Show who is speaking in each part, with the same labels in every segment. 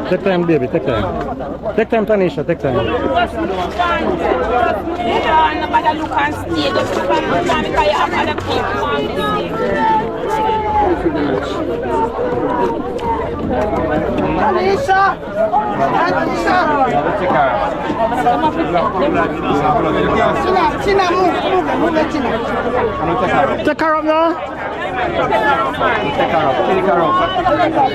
Speaker 1: Take time, baby, take time. Take time, Tanisha, take time.
Speaker 2: Tanisha! China, move, China.
Speaker 1: Take her up now.
Speaker 3: Take her up.
Speaker 2: Tanisha!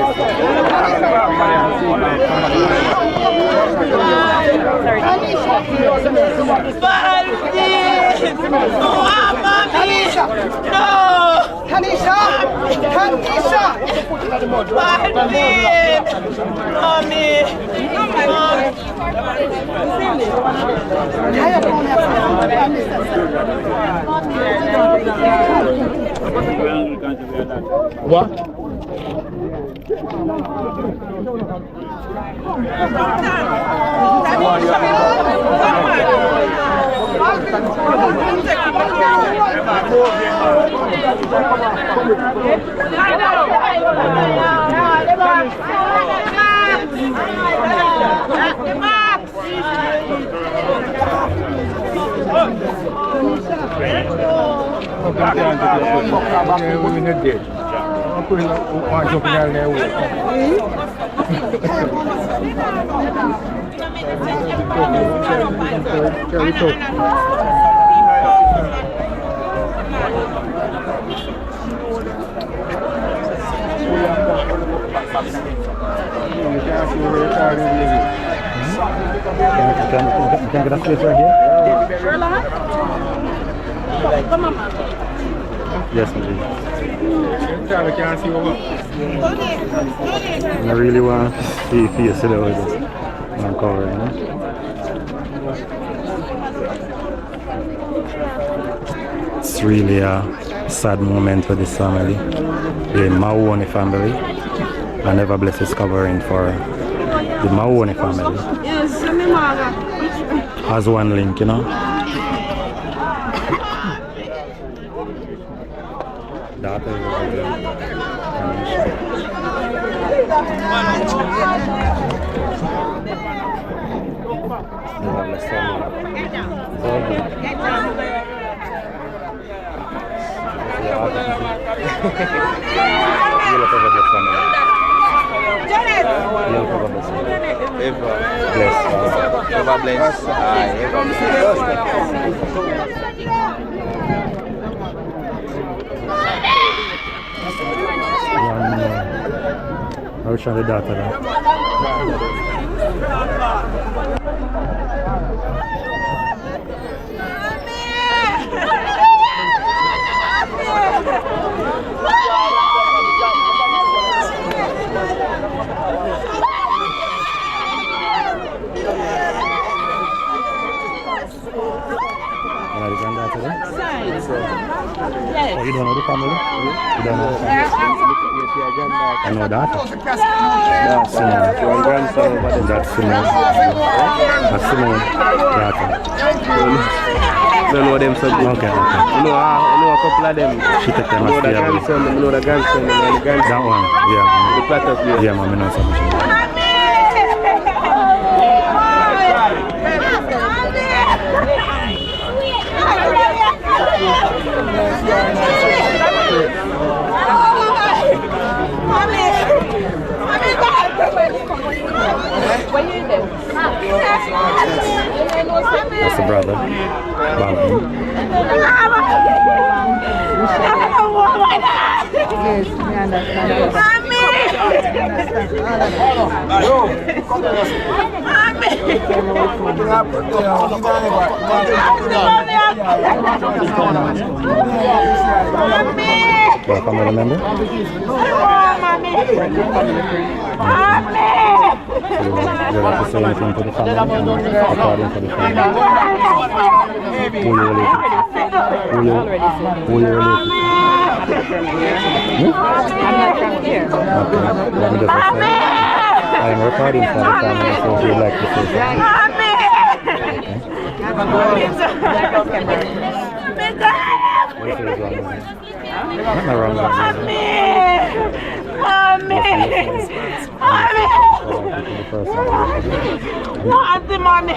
Speaker 1: What? Can I get a place right here? Yes, please. I really want to see if you see the way I'm covering. It's really a sad moment for this family, the Mahoney family. I never bless his covering for the Mahoney family.
Speaker 2: Yes,
Speaker 1: As one link, you know. Daughter I wish I had a daughter now. Oh, you don't know the family? You don't know the family? I know that. That's Simone. One grandson over there. That's Simone. That's Simone. Don't know them so good. Okay. You know a couple of them. She take them as the grandson. You know the grandson and the grandson. That one, yeah. The platters, yeah. Yeah, man, I know something. That's the brother. Well, family member? So you like to say anything to the family according to the family? Who you related to? Who you related to? Let me just say, I'm recording for the family, so if you'd like to say something. Nothing wrong with
Speaker 3: Mommy!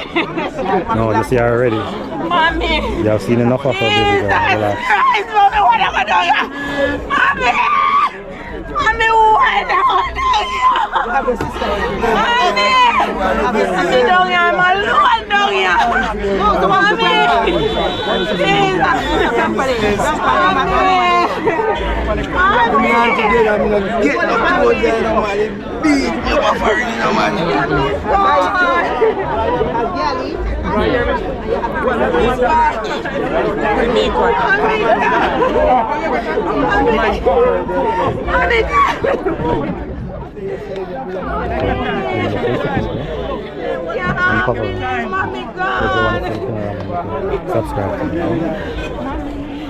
Speaker 1: No, you see her already.
Speaker 3: Mommy!
Speaker 1: You have seen enough of her, baby girl. Relax.
Speaker 3: Christ, Mommy, what am I doing? Mommy! Mommy, what am I doing? Mommy! Mommy, down here, I'm alone down here. Mommy! Please,
Speaker 1: Subscribe to me.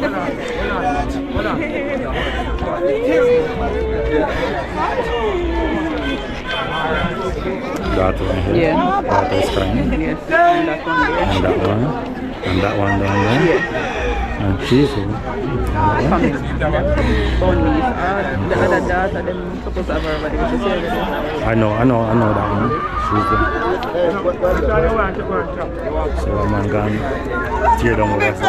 Speaker 1: Daughter right here.
Speaker 4: Yeah.
Speaker 1: Daughter is crying.
Speaker 4: Yes.
Speaker 1: And that one. And that one down there. And she's here.
Speaker 4: The other daughter, them supposed to have her, but they just say
Speaker 1: I know that one. She's there. So a man gone tear down over there. So,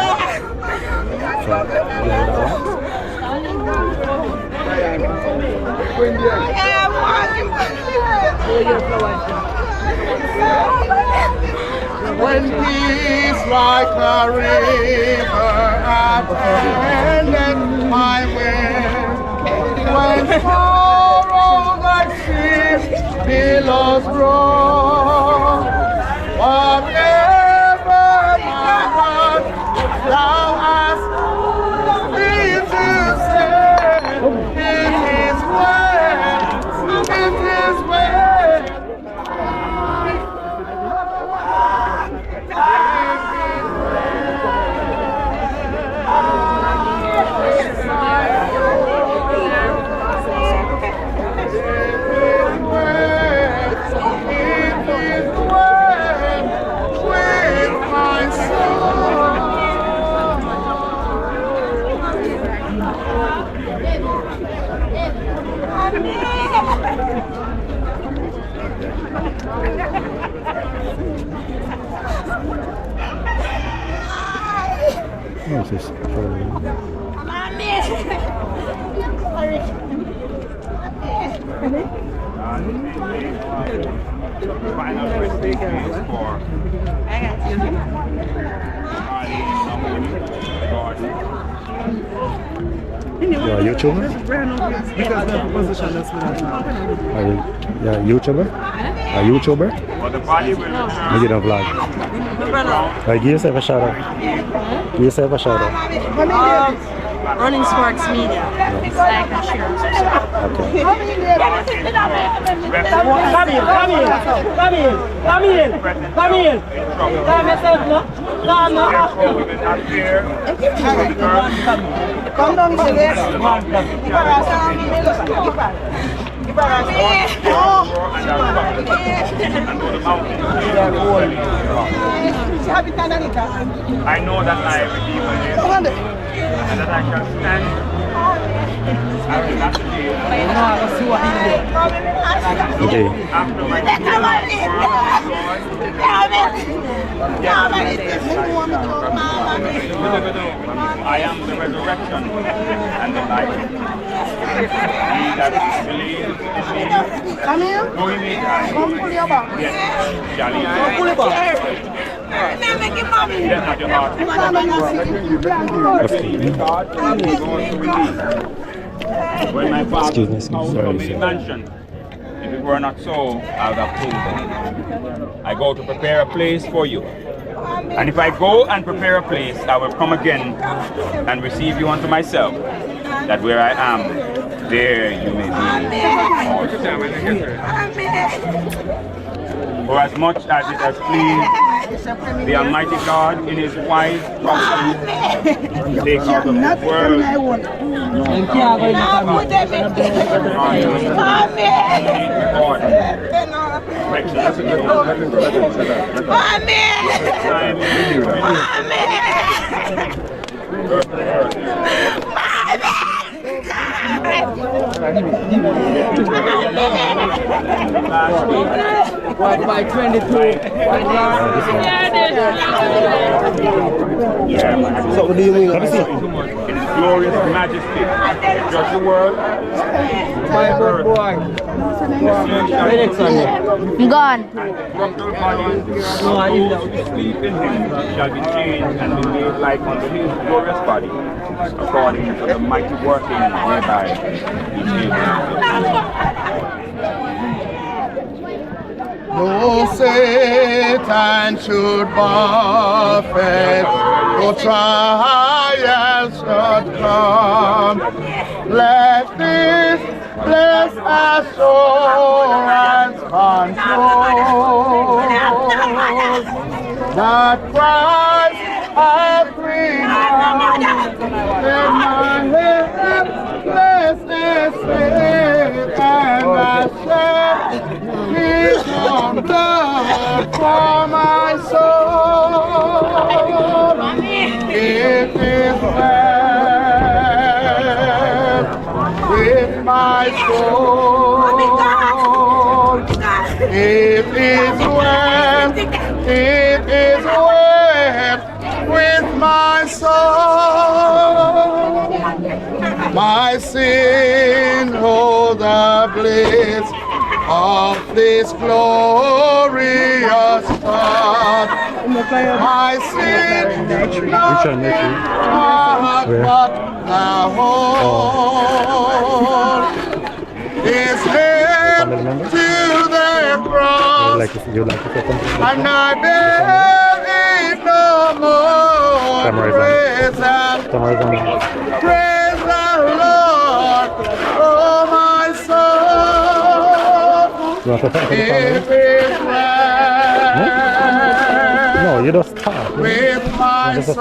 Speaker 1: yeah, that one.
Speaker 5: When peace like a river attended my way, when sorrow like sea billows roll, whatever my heart thou hast me to say, it is well, it is well.
Speaker 1: What's this? You're a YouTuber? Are you a YouTuber? A YouTuber? You did a vlog. Give yourself a shout out. Give yourself a shout out.
Speaker 6: Running Sparks Media. Like and share and subscribe.
Speaker 1: Okay.
Speaker 2: Come down here, yes.
Speaker 5: I know that my Redeemer lives, and that I shall stand. I will not fail.
Speaker 1: Okay.
Speaker 5: After my I am the resurrection and the life. He that believes in me,
Speaker 2: Come here.
Speaker 5: though he may die,
Speaker 2: Come pull your back.
Speaker 5: yet shall he
Speaker 2: Pull
Speaker 5: live.
Speaker 2: your back.
Speaker 5: Then have your heart. When my father's house was a mansion, if it were not so, I would have told them. I go to prepare a place for you. And if I go and prepare a place, I will come again and receive you unto myself, that where I am, there you may be also. For as much as it has pleased The Almighty God, in His wise providence, take out of the world.
Speaker 4: By 22.
Speaker 5: So what do you mean? In His glorious majesty, judge the world.
Speaker 4: My good boy.
Speaker 6: Gone.
Speaker 5: Corruptible body, those who sleep in Him shall be changed and be made like unto His glorious body, according to the mighty working whereby He is
Speaker 7: No Satan should buffet, no trials should come. Let this blessed assurance control that Christ hath freedom in my head, blessed is faith, and I shed His own blood for my soul. It is well with my soul. It is well, it is well with my soul. My sin, oh the bliss of this glorious thought. My sin, not but the whole is nailed to the cross, and I bear it no more. Praise the Lord, oh my soul. If it well
Speaker 1: No, you just talk.
Speaker 7: with my soul,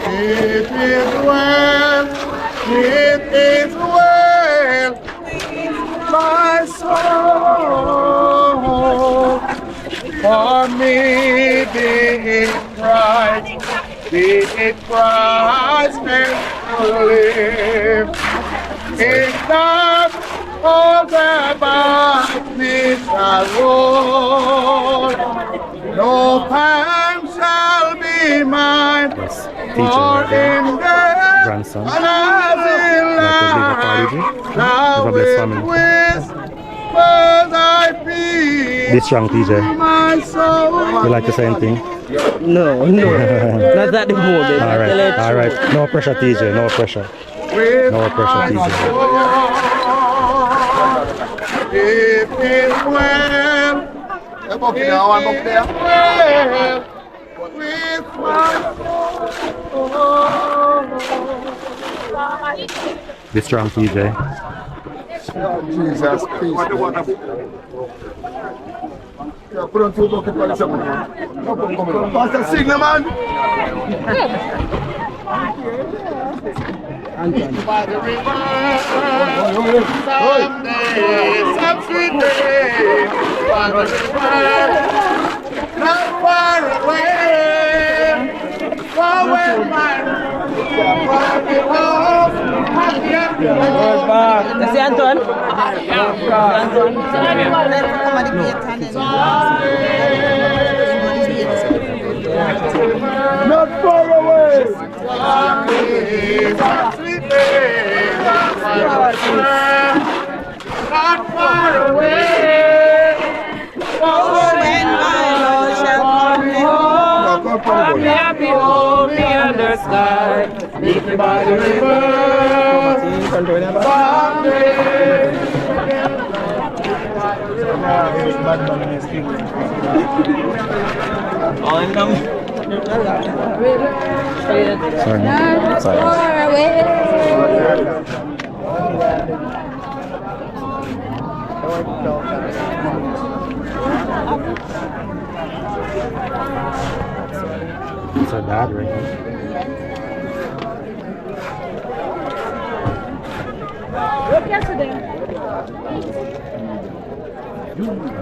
Speaker 7: it is well, it is well, my soul. For me be it Christ and to live. It's not all about me shall roll. No time shall be mine, for in death
Speaker 1: Grandson.
Speaker 7: and as in life, thou wilt whispers I feel
Speaker 1: Be strong, TJ.
Speaker 7: my soul.
Speaker 1: You like to say anything?
Speaker 4: No, not at the moment.
Speaker 1: All right. No pressure, TJ. No pressure. No pressure, TJ.
Speaker 7: It is well. Well with my soul.
Speaker 1: Be strong, TJ.
Speaker 7: Jesus Christ. Put on two buckets for the summer. Pastor, sing the man. By the river, someday, some sweet day, by the river, not far away, for when my
Speaker 4: That's Anton.
Speaker 7: not far away. Not far away. For when my Lord shall come
Speaker 4: Happy home near the sky.
Speaker 7: meet me by the river.
Speaker 1: Sorry.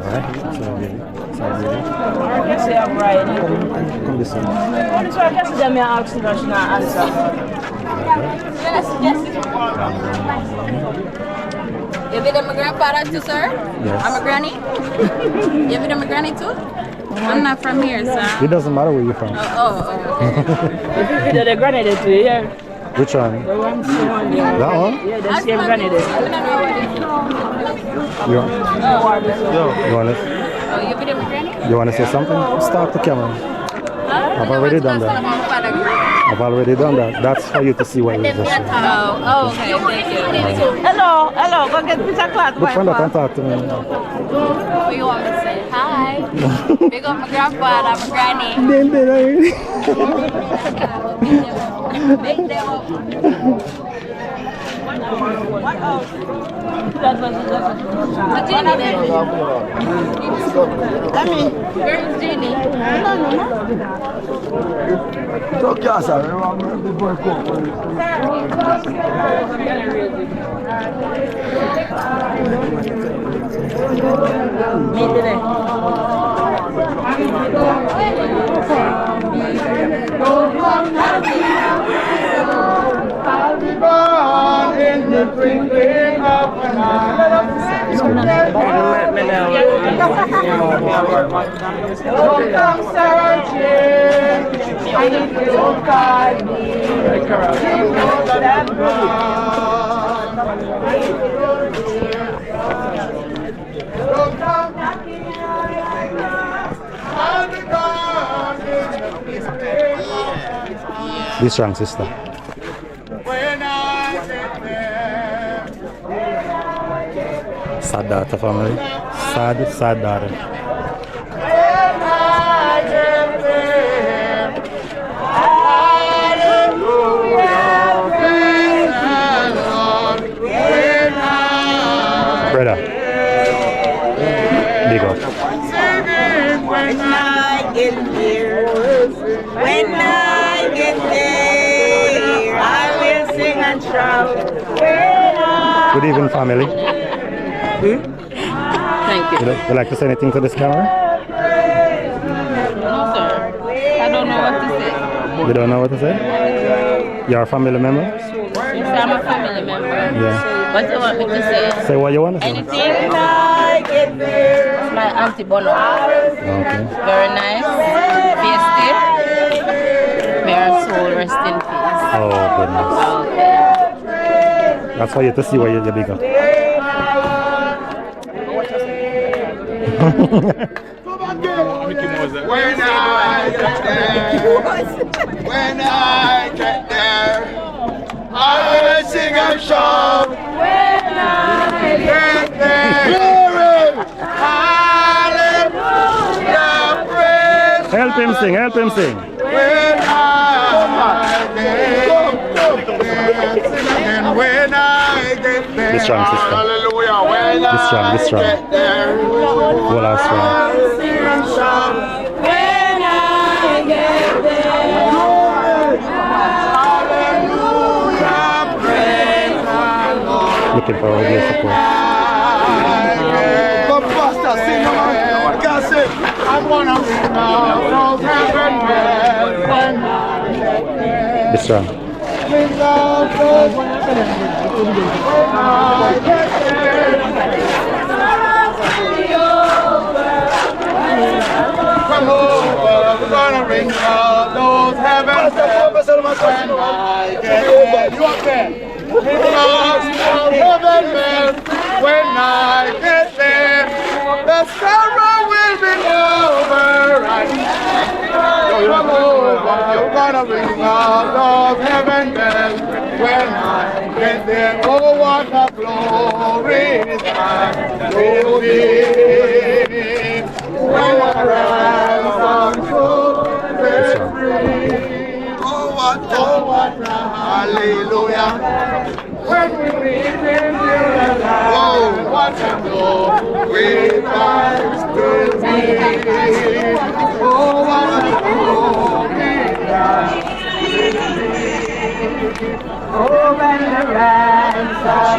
Speaker 1: Alright, so good. So good.
Speaker 3: I guess they are right.
Speaker 1: Come this way.
Speaker 3: So I guess they may ask the question and answer.
Speaker 6: You be my grandfather too, sir?
Speaker 1: Yes.
Speaker 6: I'm a granny? You be my granny too? I'm not from here, sir.
Speaker 1: It doesn't matter where you're from.
Speaker 3: If you video the granny too, yeah.
Speaker 1: Which one?
Speaker 3: The one, the one, yeah.
Speaker 1: That one?
Speaker 3: Yeah, the same granny there.
Speaker 1: You want to?
Speaker 6: Oh, you be my granny?
Speaker 1: You want to say something? Start the camera. I've already done that. I've already done that. That's for you to see what you just said.
Speaker 6: Oh, okay, thank you.
Speaker 3: Hello, go get pizza class.
Speaker 1: Look friend that can talk to me.
Speaker 6: What you want me to say? Hi. Big up my grandfather, my granny. Big them up. What's Jenny then? Where's Jenny?
Speaker 7: Talk to us, sir. Before I come.
Speaker 2: I'll be born in the twinkling of an eye. Don't come searching, and if you don't find me, you know that I'm gone. Don't come knocking, I'll be gone in the twinkling of an eye.
Speaker 1: Be strong, sister.
Speaker 2: When I get there,
Speaker 1: Sad daughter family. Sad daughter.
Speaker 2: when I get there, hallelujah, praise the Lord. When I
Speaker 1: Brother. Big up.
Speaker 2: singing, when I get there, when I get there, I will sing and shout. When I
Speaker 1: Good evening, family.
Speaker 6: Thank you.
Speaker 1: You like to say anything to this camera?
Speaker 6: No, sir. I don't know what to say.
Speaker 1: You don't know what to say? You're a family member?
Speaker 6: Yes, I'm a family member.
Speaker 1: Yeah.
Speaker 6: What do you want me to say?
Speaker 1: Say what you want to say.
Speaker 6: Anything? It's my auntie Bono.
Speaker 1: Okay.
Speaker 6: Very nice. Tasty. May her soul rest in peace.
Speaker 1: Oh, goodness.
Speaker 6: Okay.
Speaker 1: That's for you to see what you're big up.
Speaker 2: When I get there, I will sing and shout. When I get there, glory, hallelujah, praise.
Speaker 1: Help him sing, help him sing.
Speaker 2: When I get there, when I get there,
Speaker 1: Be strong, sister.
Speaker 2: hallelujah, when
Speaker 1: Be strong, be strong.
Speaker 2: I get there,
Speaker 1: Hold on strong.
Speaker 2: sing and shout.
Speaker 6: When I get there.
Speaker 2: Hallelujah, praise the Lord.
Speaker 1: Looking for all your support.
Speaker 2: Come faster, sing on. I can't say, I wanna ring out those heaven bells.
Speaker 1: Be strong.
Speaker 2: Ring out those heaven Come over, we're gonna ring out those heaven bells. When I get there, you up there? Ring out those heaven bells. When I get there, the sorrow will be over. Come over, we're gonna ring out those heaven bells. When I get there, oh what a glorious time will be. When I rise on shore, set free. Oh what a hallelujah. When we reach in paradise, oh what a glorious time will be. Oh what a glorious time.
Speaker 1: How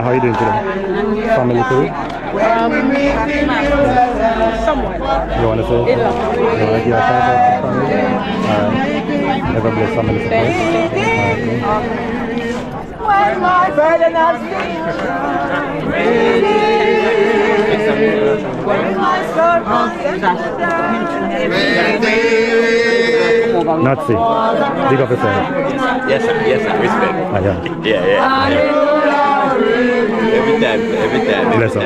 Speaker 1: are you doing today? Family too?
Speaker 3: Somewhat.
Speaker 1: You want to say? You want to give a shout out to family? Alright. Never bless family support.
Speaker 3: When my burden has been when my soul
Speaker 1: Nazi, big up yourself.
Speaker 8: Yes, sir. Yes, sir. Respect.
Speaker 1: Yeah.
Speaker 8: Yeah. Every time.
Speaker 1: Bless up.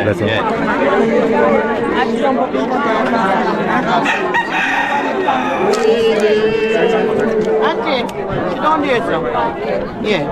Speaker 3: Auntie, sit down there, sir. Yeah.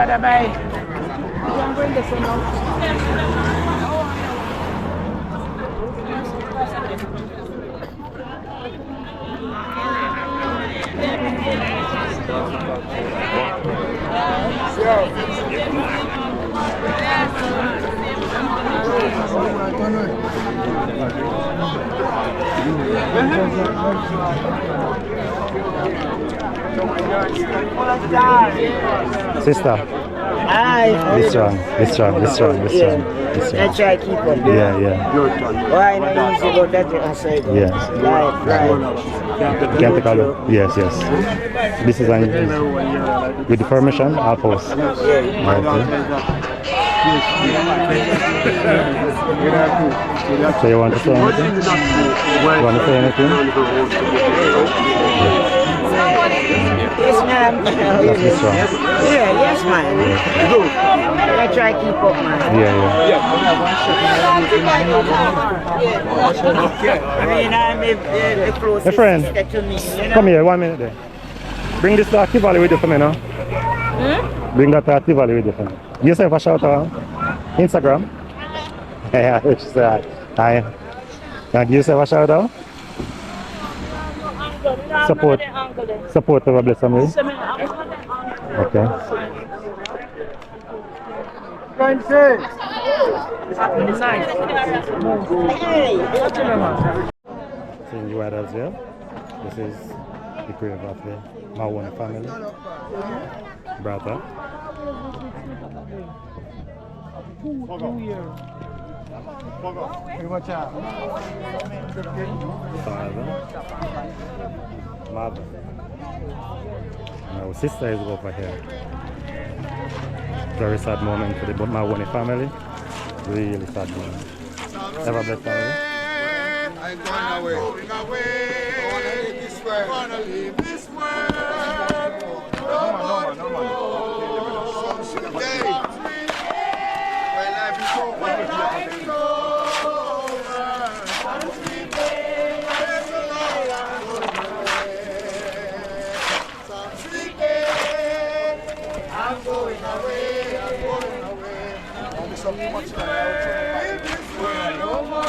Speaker 3: No, bye. I'm going to say no.
Speaker 1: Sister.
Speaker 3: Hi.
Speaker 1: Be strong.
Speaker 3: Let's try to keep up.
Speaker 1: Yeah.
Speaker 3: Why not easy about that outside?
Speaker 1: Yes.
Speaker 3: Life.
Speaker 1: Can't take a look. Yes. This is with the permission, I'll post. So you want to say anything?
Speaker 3: Yes, ma'am.
Speaker 1: That's Miss Strong.
Speaker 3: Yes, ma'am. I try to keep up, man. I'm a close
Speaker 1: Hey friend,
Speaker 3: sister to me, you know?
Speaker 1: come here, 1 minute there. Bring this to Activally with you for me now. Bring that to Activally with you for me. Give yourself a shout out. Instagram. Yeah, she said, hi. Can you give yourself a shout out? Support the Bless family. Okay. Seeing you as well. This is the grave of the Mahoney family. Brother. Father. Mother. Our sister is over here. Very sad moment for the Mahoney family. Really sad moment. Ever blessed family?
Speaker 2: I'm going away. I wanna leave this world. No more. Someday, when life is over, there's a lot I'm going away. I'll be so much time. No more.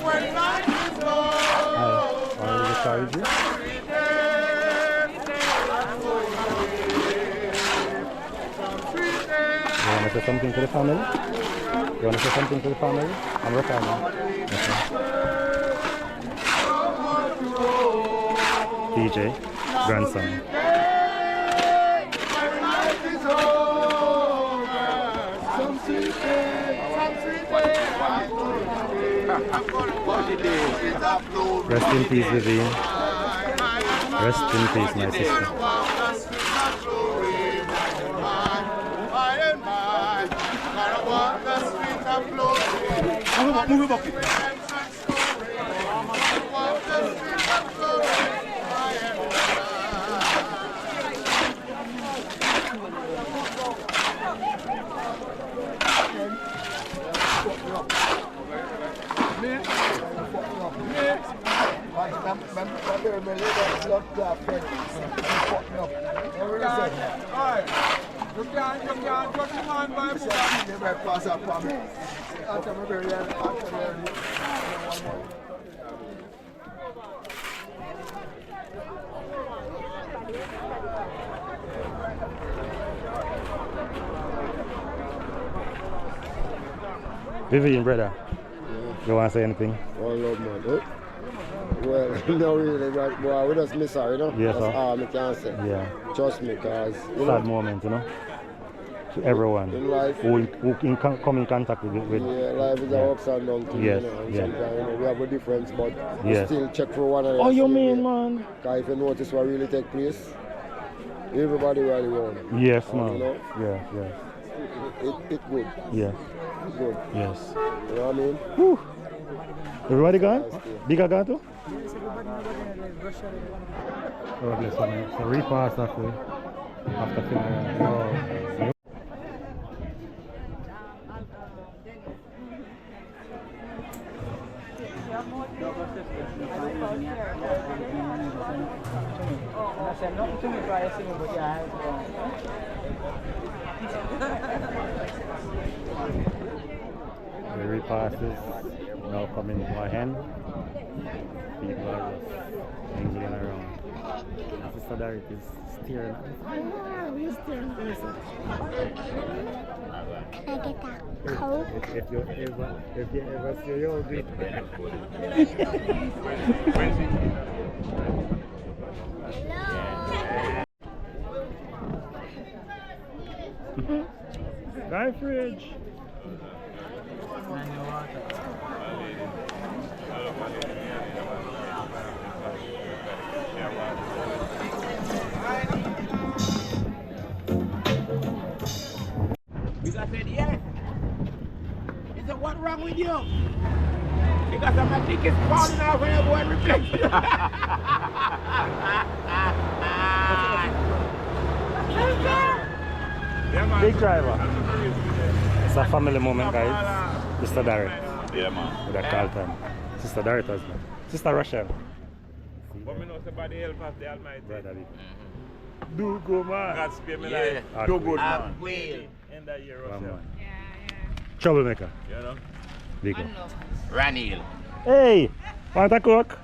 Speaker 2: When life is over,
Speaker 1: I will carry you. You want to say something to the family? You want to say something to the family? I'm recording. DJ, grandson. Rest in peace, Vivian. Rest in peace, my sister.
Speaker 7: hear me, let's love that friend. Fuck me up. What will you say?
Speaker 2: You can't touch the man by
Speaker 7: You better pass up for me. After my burial, after my
Speaker 1: Vivian, brother. You want to say anything?
Speaker 7: Oh, love, man. Well, no, really, but boy, we just miss her, you know?
Speaker 1: Yes,
Speaker 7: That's
Speaker 1: sir.
Speaker 7: all I can say.
Speaker 1: Yeah.
Speaker 7: Trust me, because, you
Speaker 1: Sad
Speaker 7: know,
Speaker 1: moment, you know? To everyone
Speaker 7: in life,
Speaker 1: who come in contact with
Speaker 7: yeah, life is a ups and downs thing,
Speaker 1: Yes,
Speaker 7: you know? And
Speaker 1: yeah.
Speaker 7: sometimes, you know, we have a difference, but we
Speaker 1: Yes.
Speaker 7: still check for one another.
Speaker 1: Oh, you
Speaker 7: same
Speaker 1: mean,
Speaker 7: way.
Speaker 1: man?
Speaker 7: Because if you notice what really take place, everybody really want it.
Speaker 1: Yes,
Speaker 7: And,
Speaker 1: man.
Speaker 7: you know,
Speaker 1: Yeah, yeah.
Speaker 7: it good.
Speaker 1: Yes,
Speaker 7: It good.
Speaker 1: yes.
Speaker 7: You know what I mean?
Speaker 1: Whew. Everybody gone? Bigger gone too? Oh, bless you. So repass after funeral. Oh. The repasses now coming to my hand. People are just mingling around. And Sister Dorothy is staring at me. We're staring at this.
Speaker 9: Can I get that Coke?
Speaker 1: If you ever see your big Guy fridge.
Speaker 8: Because I said yes. He said, what's wrong with you? Because my dick is falling off when everyone reflects.
Speaker 1: Big driver. It's a family moment, guys. Sister Darren.
Speaker 5: Yeah, man.
Speaker 1: With a call time. Sister Darren husband. Sister Rochelle.
Speaker 5: But me know somebody help us the Almighty.
Speaker 1: Brother Lee. Do go, man.
Speaker 5: God spare me
Speaker 8: Yeah.
Speaker 5: life.
Speaker 1: Do
Speaker 5: good,
Speaker 8: man. Will.
Speaker 5: End that year,
Speaker 1: One
Speaker 5: Rochelle.
Speaker 1: man. Troublemaker.
Speaker 5: You know?
Speaker 1: Big one.
Speaker 8: Ranil.
Speaker 1: Hey! Want a Coke?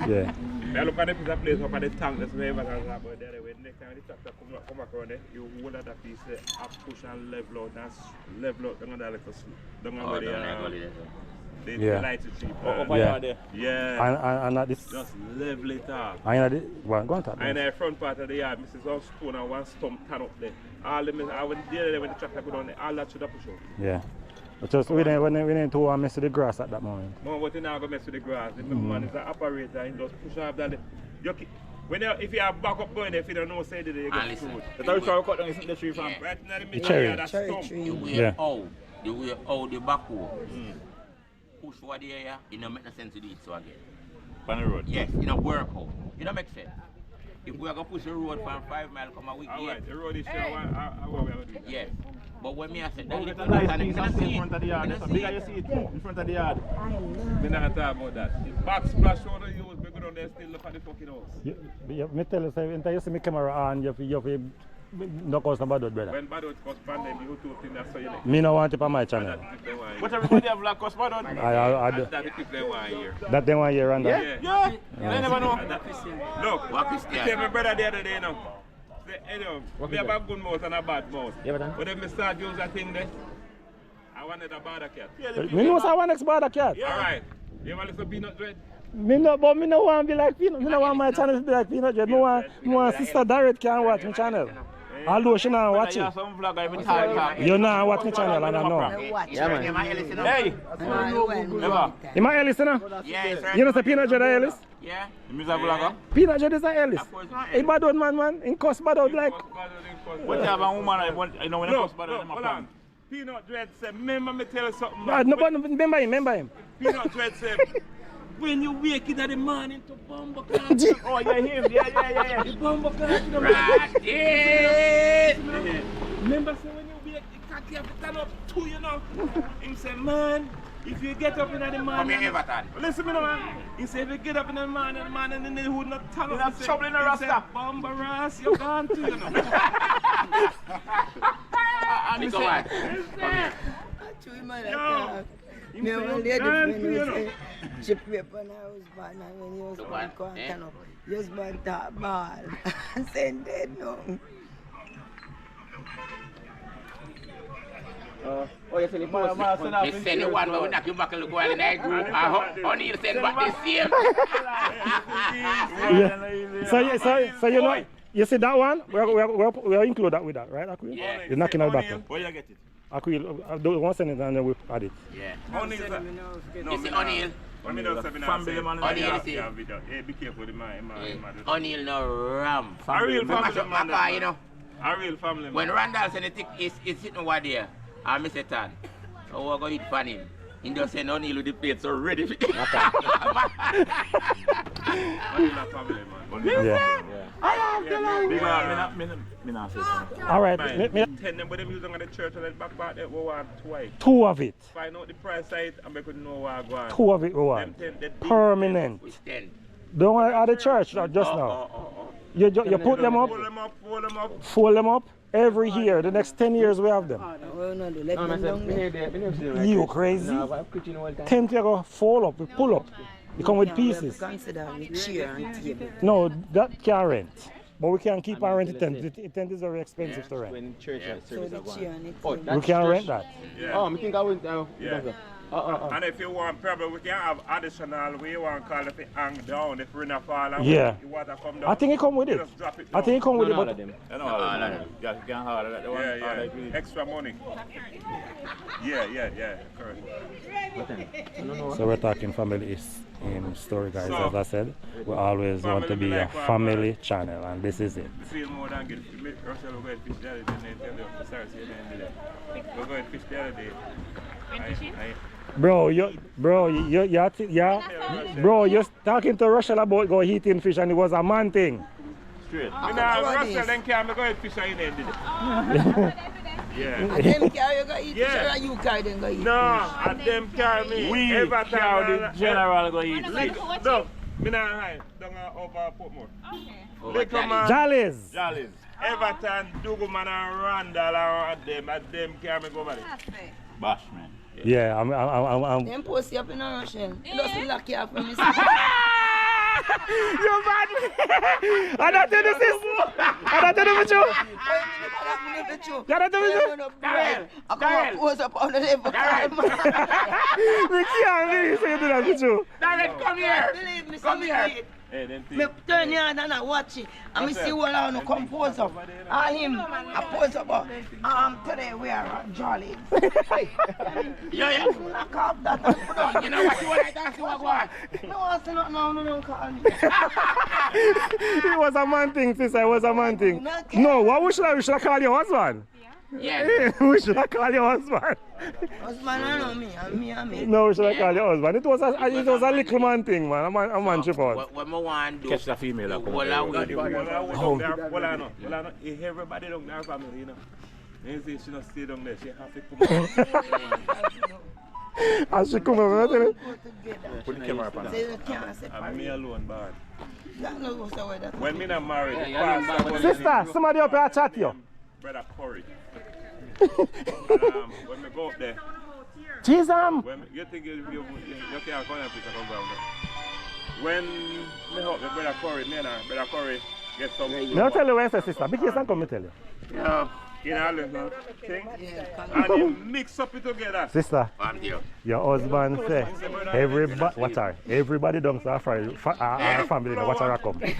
Speaker 1: Yeah.
Speaker 5: I look at the piece of place up at the tank that's never going to happen there. When next time the tractor come back around there, you hold that piece up, push and level out, and level out, down that little down where the lights is cheap.
Speaker 1: Yeah.
Speaker 5: Yeah.
Speaker 1: And at this.
Speaker 5: Just level it up.
Speaker 1: And at this. Well, go on top.
Speaker 5: And the front part of the yard, Mrs. All stone and one stump tan up there. All them, I went there when the tractor go down there, all that should have push out.
Speaker 1: Yeah. But just we didn't to mess with the grass at that moment.
Speaker 5: No, but you not go mess with the grass. The man is an operator, he just push off that. If you have backup going there, if you don't know say that you get screwed.
Speaker 8: The third
Speaker 5: cut down isn't the tree from right in the middle
Speaker 1: cherry.
Speaker 5: of that stump.
Speaker 8: The way
Speaker 1: Yeah.
Speaker 8: how the backhoe push over there, it don't make no sense to do it so again.
Speaker 5: On the road.
Speaker 8: Yes, it don't work out. It don't make sense. If we are going to push the road from 5 miles come a week,
Speaker 5: Alright, the road is here, what we are going to do?
Speaker 8: yes. But when me I said that,
Speaker 5: Oh,
Speaker 8: little
Speaker 5: get a nice
Speaker 8: and
Speaker 5: piece
Speaker 8: you
Speaker 5: of
Speaker 8: see
Speaker 5: sea in
Speaker 8: it.
Speaker 5: front of the yard.
Speaker 8: You
Speaker 5: That's
Speaker 8: don't
Speaker 5: a big
Speaker 8: see
Speaker 5: you
Speaker 8: it.
Speaker 5: see it in front of the yard. We're not talking about that. If back splash road you use, we go down there still look at the fucking house.
Speaker 1: Me tell you, say, when you see my camera on, you have no cause no bad brother.
Speaker 5: When bad out cause pandemic, you two things that's so you like.
Speaker 1: Me no want it on my channel.
Speaker 5: What everybody have like cause bad out?
Speaker 1: I
Speaker 5: That's the clip they want here.
Speaker 1: that they want you run that.
Speaker 5: Yeah. They never know. Look,
Speaker 8: What is
Speaker 5: I tell my brother the other day now. Say, hey, we have a good mouth and a bad mouth.
Speaker 1: Yeah,
Speaker 5: but then we start use that thing there. I wanted a bad cat.
Speaker 1: Me know I want next bad cat.
Speaker 5: Alright. You want a little peanut bread?
Speaker 1: Me no want to be like Peanut. Me no want my channel to be like Peanut Dread. Me want Sister Darren can watch my channel. Although she not watch it.
Speaker 5: Some vlog every time.
Speaker 1: You not watch my channel and I know.
Speaker 8: Yeah, man.
Speaker 5: Hey!
Speaker 1: You my Ellis, you know?
Speaker 8: Yes, sir.
Speaker 1: You know say Peanut Dread are Ellis?
Speaker 8: Yeah.
Speaker 5: You miss a vlogger?
Speaker 1: Peanut Dread is a Ellis.
Speaker 8: Of course not.
Speaker 1: He bad out man. In cuss bad out like.
Speaker 5: What you have a woman, I know when I cuss bad out, hold on. Peanut Dread said, remember me tell you something.
Speaker 1: No, but remember him.
Speaker 5: Peanut Dread said, when you wake in the morning to bumbo clock. Oh, yeah, him. Yeah. The bumbo clock. Remember say when you wake, the cocky have to turn up too, you know. Him say, man,
Speaker 8: If you get up in the morning,
Speaker 5: Come here, Everton.
Speaker 8: listen me now, man. He say if you get up in the morning and then would not turn up.
Speaker 5: You're not trouble in a rasta.
Speaker 8: Bumba Ras, you're gone too, you know.
Speaker 5: And go on.
Speaker 8: Yo,
Speaker 3: She pray for her husband and when your husband come and turn up, your husband talk ball and send dead no.
Speaker 8: oh, you say the post.
Speaker 5: You send the one where we knock you back and look while in that group. Only you send back the same.
Speaker 1: Yeah. So you know, you see that one? We'll include that with that, right, Aquil?
Speaker 5: Yeah.
Speaker 1: You're knocking out back.
Speaker 8: Where you get it?
Speaker 1: Aquil, don't want to send it and then we'll add it.
Speaker 5: Yeah.
Speaker 8: O'Neil, sir.
Speaker 5: You see O'Neil?
Speaker 8: Family man.
Speaker 5: O'Neil, see.
Speaker 8: Hey, be careful with my
Speaker 5: O'Neil no ram.
Speaker 8: A real family man.
Speaker 5: You know.
Speaker 8: A real family man.
Speaker 5: When Randall said it's sitting over there, I miss a tan. So we're going to hit fan him. He just said O'Neil with the plate so ready for it.
Speaker 8: O'Neil a family man.
Speaker 1: Yeah. All right.
Speaker 8: Tell them what them use on the church and then back there we want twice.
Speaker 1: 2 of it.
Speaker 8: Find out the price side and we could know where I go on.
Speaker 1: 2 of it we want. Permanent.
Speaker 5: Which 10?
Speaker 1: Don't want at the church just now. You put them up, fold them up. Every year, the next 10 years we have them. You crazy? 10 to go fold up, we pull up. You come with pieces.
Speaker 3: Consider with chair and table.
Speaker 1: No, that can't rent. But we can keep our rent at tent. The tent is very expensive to rent.
Speaker 4: When church
Speaker 3: So the chair and the
Speaker 4: Oh,
Speaker 3: table.
Speaker 1: We can rent that.
Speaker 8: Yeah.
Speaker 4: Oh, I think I went.
Speaker 8: Yeah. And if you want problem, we can have additional we want call if it hang down, if rain fall and
Speaker 1: Yeah.
Speaker 8: the water come down.
Speaker 1: I think it come with it.
Speaker 8: Just drop it
Speaker 1: I
Speaker 8: down.
Speaker 1: think it come with it,
Speaker 4: all of
Speaker 1: but
Speaker 4: them.
Speaker 8: Yeah, yeah. Extra money. Yeah, correct.
Speaker 1: so we're talking family in story, guys.
Speaker 8: So,
Speaker 1: as I said, we always want to be a family channel, and this is it.
Speaker 8: You feel more than get Russell, we're going to fish the other day, then tell you, sorry, see you at the end of the day. We're going to fish the other day.
Speaker 1: Bro, you're talking to Russell about go eating fish, and it was a man thing.
Speaker 8: Straight. Russell then can go and fish at the end of the day. Yeah.
Speaker 3: And them carry you go eat fish or you carry them go eat
Speaker 8: No, and them carry me.
Speaker 4: We carry the general go eat fish.
Speaker 8: No, me not hide. Don't over Portmore.
Speaker 5: Over
Speaker 1: Jollies.
Speaker 8: Everton, Duguman and Randall and them carry me go over there.
Speaker 4: Bash, man.
Speaker 1: Yeah, I'm
Speaker 3: Them post you up in a Russian. You just lock you up from me.
Speaker 1: You're bad. I don't do this. I don't do with you. I don't do with you.
Speaker 3: I come post up on the level.
Speaker 1: We can't really say that with you.
Speaker 5: Darren, come here.
Speaker 3: Believe me,
Speaker 5: Come here.
Speaker 8: Hey, then
Speaker 3: me turn here and I watch it. And me see what I want to come pose up. And him, I pose up. Today we are at Jolly.
Speaker 5: Yeah.
Speaker 3: Knock off that.
Speaker 5: You know what you want to dance to?
Speaker 3: No, I say nothing now, no, call me.
Speaker 1: It was a man thing, sister. It was a man thing. No, what we should I call your husband?
Speaker 5: Yeah.
Speaker 1: We should I call your husband?
Speaker 3: Husband, I know me, and me.
Speaker 1: No, we should I call your husband? It was a little man thing, man. A man chip out.
Speaker 5: What I want to do?
Speaker 4: Catch the female.
Speaker 8: Well, I know. Everybody down there family, you know. You see, she not stay down there. She have to come
Speaker 1: As she come over, tell you.
Speaker 4: Put the camera up on her.
Speaker 8: I'm me alone, bad.
Speaker 3: That
Speaker 8: When me not married,
Speaker 1: Sister, somebody up here chat you.
Speaker 8: Brother Corey. When we go up there,
Speaker 1: Jesus.
Speaker 8: when you think you can't come and pick up down there. When me help the Brother Corey, me and Brother Corey get some.
Speaker 1: I'll tell you where it's sister. Big case and come, me tell you.
Speaker 8: Yeah. You know, little thing. And you mix up it together.
Speaker 1: Sister,
Speaker 5: I'm here.
Speaker 1: your husband say, everybody, watch her. Everybody down to our family, watch her come.
Speaker 8: I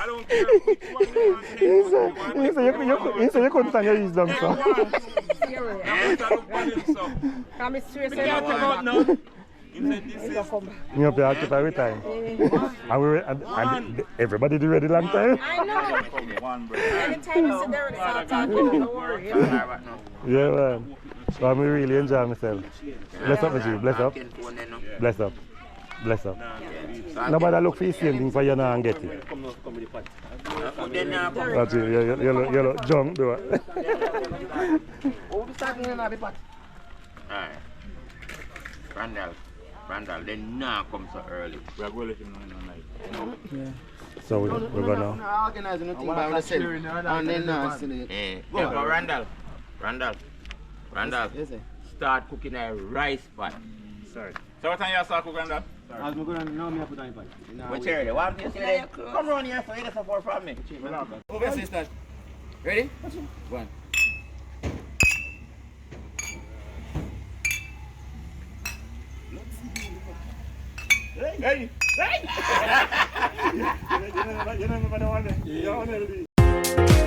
Speaker 8: don't care which one you want.
Speaker 1: He said you couldn't stand your ease down, so.
Speaker 3: Come straight
Speaker 8: We can't talk about now. He said this is...
Speaker 1: You have to occupy with time. And everybody do ready long time.
Speaker 3: I know. Anytime you sit there and start talking, don't worry.
Speaker 1: Yeah, man. So I'm really enjoying myself. Bless up, Najib. Bless up. Bless up. Bless up. Nobody look for the same thing for you now and get it. That's it. You look drunk, do it.
Speaker 8: Alright. Randall, they now come so early. We are going to let him know in the night.
Speaker 4: Yeah.
Speaker 1: So we're gonna.
Speaker 7: I organize nothing by myself. And then now,
Speaker 8: Yeah, but Randall.
Speaker 7: Yes, sir.
Speaker 8: Start cooking a rice pot.
Speaker 5: Sorry. So what time you start cooking, Randall?
Speaker 7: As I'm going to now, I put on the pot.
Speaker 8: What's here? What do you say? Come around here so you get support from me.
Speaker 7: Okay, sister. Ready? One.
Speaker 5: Hey!
Speaker 1: You know,